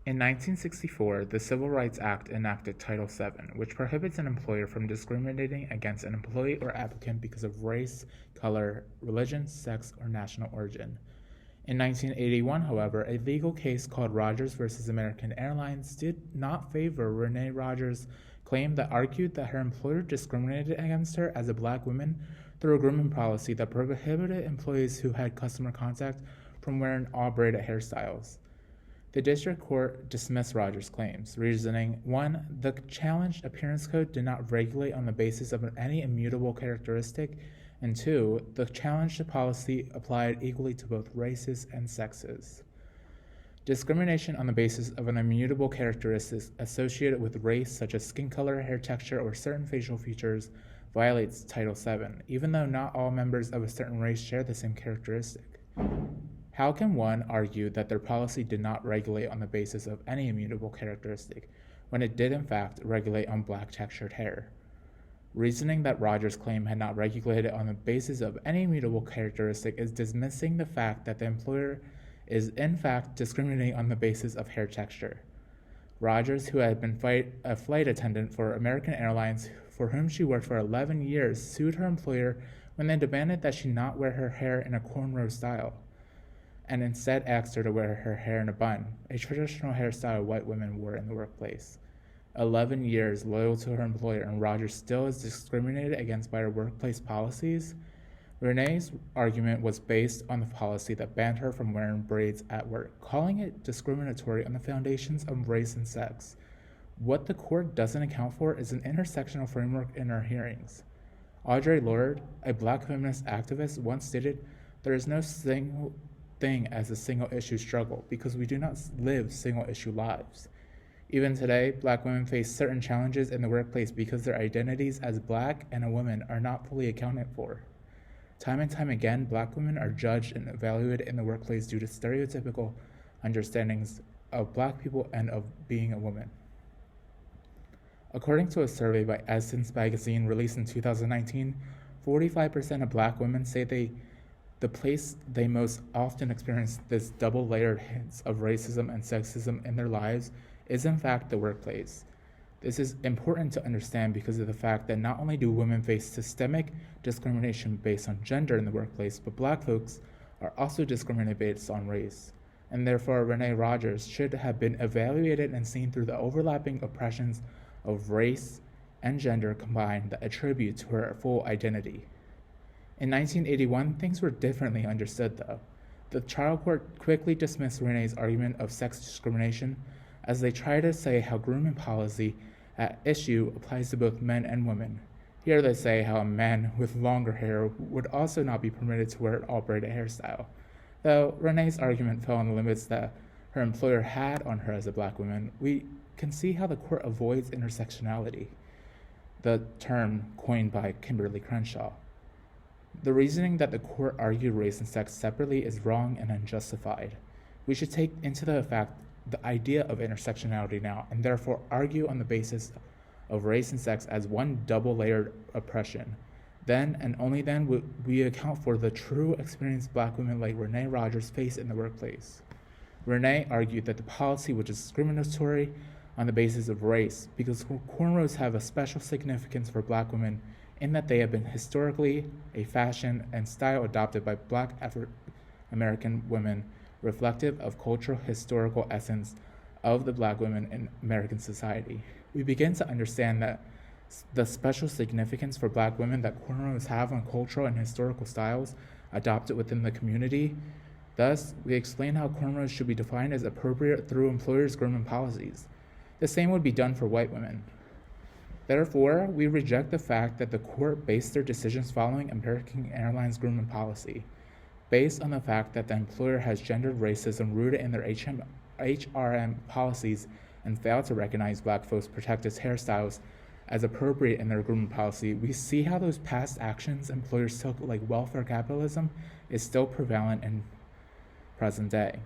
In 1964, the Civil Rights Act enacted Title VII, which prohibits an employer from discriminating against an employee or applicant because of race, color, religion, sex, or national origin. In 1981, however, a legal case called Rogers v. American Airlines did not favor Renee Rogers' claim that argued that her employer discriminated against her as a black woman through a grooming policy that prohibited employees who had customer contact from wearing all braided hairstyles. The district court dismissed Rogers' claims, reasoning, 1. The challenged appearance code did not regulate on the basis of any immutable characteristic, and 2. The challenged policy applied equally to both races and sexes. Discrimination on the basis of an immutable characteristic associated with race, such as skin color, hair texture, or certain facial features, violates Title VII, even though not all members of a certain race share the same characteristic. How can one argue that their policy did not regulate on the basis of any immutable characteristic, when it did in fact regulate on black textured hair? Reasoning that Rogers' claim had not regulated on the basis of any immutable characteristic is dismissing the fact that the employer is in fact discriminating on the basis of hair texture. Rogers, who had been a flight attendant for American Airlines, for whom she worked for 11 years, sued her employer when they demanded that she not wear her hair in a cornrow style, and instead asked her to wear her hair in a bun, a traditional hairstyle white women wore in the workplace. 11 years loyal to her employer, and Rogers still is discriminated against by her workplace policies? Renee's argument was based on the policy that banned her from wearing braids at work, calling it discriminatory on the foundations of race and sex. What the court doesn't account for is an intersectional framework in our hearings. Audre Lorde, a black feminist activist, once stated, "There is no single thing as a single-issue struggle because we do not live single-issue lives." Even today, black women face certain challenges in the workplace because their identities as black and a woman are not fully accounted for. Time and time again, black women are judged and evaluated in the workplace due to stereotypical understandings of black people and of being a woman. According to a survey by Essence magazine released in 2019, 45% of black women say the place they most often experience this double-layered hints of racism and sexism in their lives is in fact the workplace. This is important to understand because of the fact that not only do women face systemic discrimination based on gender in the workplace, but black folks are also discriminated based on race. And therefore, Renee Rogers should have been evaluated and seen through the overlapping oppressions of race and gender combined that attribute to her full identity. In 1981, things were differently understood, though. The trial court quickly dismissed Renee's argument of sex discrimination as they try to say how grooming policy at issue applies to both men and women. Here they say how a man with longer hair would also not be permitted to wear an all-braided hairstyle. Though Renee's argument fell on the limits that her employer had on her as a black woman, we can see how the court avoids intersectionality, the term coined by Kimberly Crenshaw. The reasoning that the court argued race and sex separately is wrong and unjustified. We should take into the fact the idea of intersectionality now, and therefore argue on the basis of race and sex as one double-layered oppression. Then, and only then, would we account for the true experience black women like Renee Rogers face in the workplace. Renee argued that the policy was discriminatory on the basis of race because cornrows have a special significance for black women in that they have been historically a fashion and style adopted by black African-American women, reflective of cultural historical essence of the black women in American society. We begin to understand that the special significance for black women that cornrows have on cultural and historical styles adopted within the community. Thus, we explain how cornrows should be defined as appropriate through employers' grooming policies. The same would be done for white women. Therefore, we reject the fact that the court based their decisions following American Airlines grooming policy, based on the fact that the employer has gendered racism rooted in their HRM policies and failed to recognize black folks' protected hairstyles as appropriate in their grooming policy. We see how those past actions employers took, like welfare capitalism, is still prevalent in present day.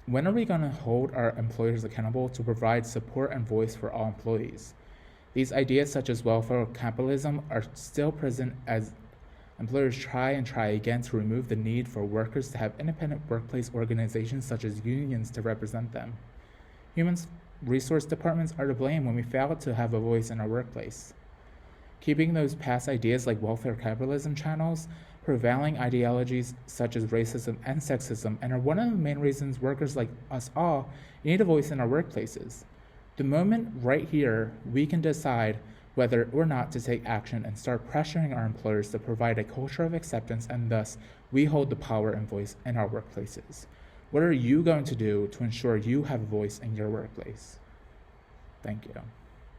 When are we going to hold our employers accountable to provide support and voice for all employees? These ideas such as welfare capitalism are still present as employers try again to remove the need for workers to have independent workplace organizations such as unions to represent them. Human resource departments are to blame when we fail to have a voice in our workplace. Keeping those past ideas like welfare capitalism channels, prevailing ideologies such as racism and sexism, and are one of the main reasons workers like us all need a voice in our workplaces. The moment right here, we can decide whether or not to take action and start pressuring our employers to provide a culture of acceptance, and thus we hold the power and voice in our workplaces. What are you going to do to ensure you have a voice in your workplace? Thank you.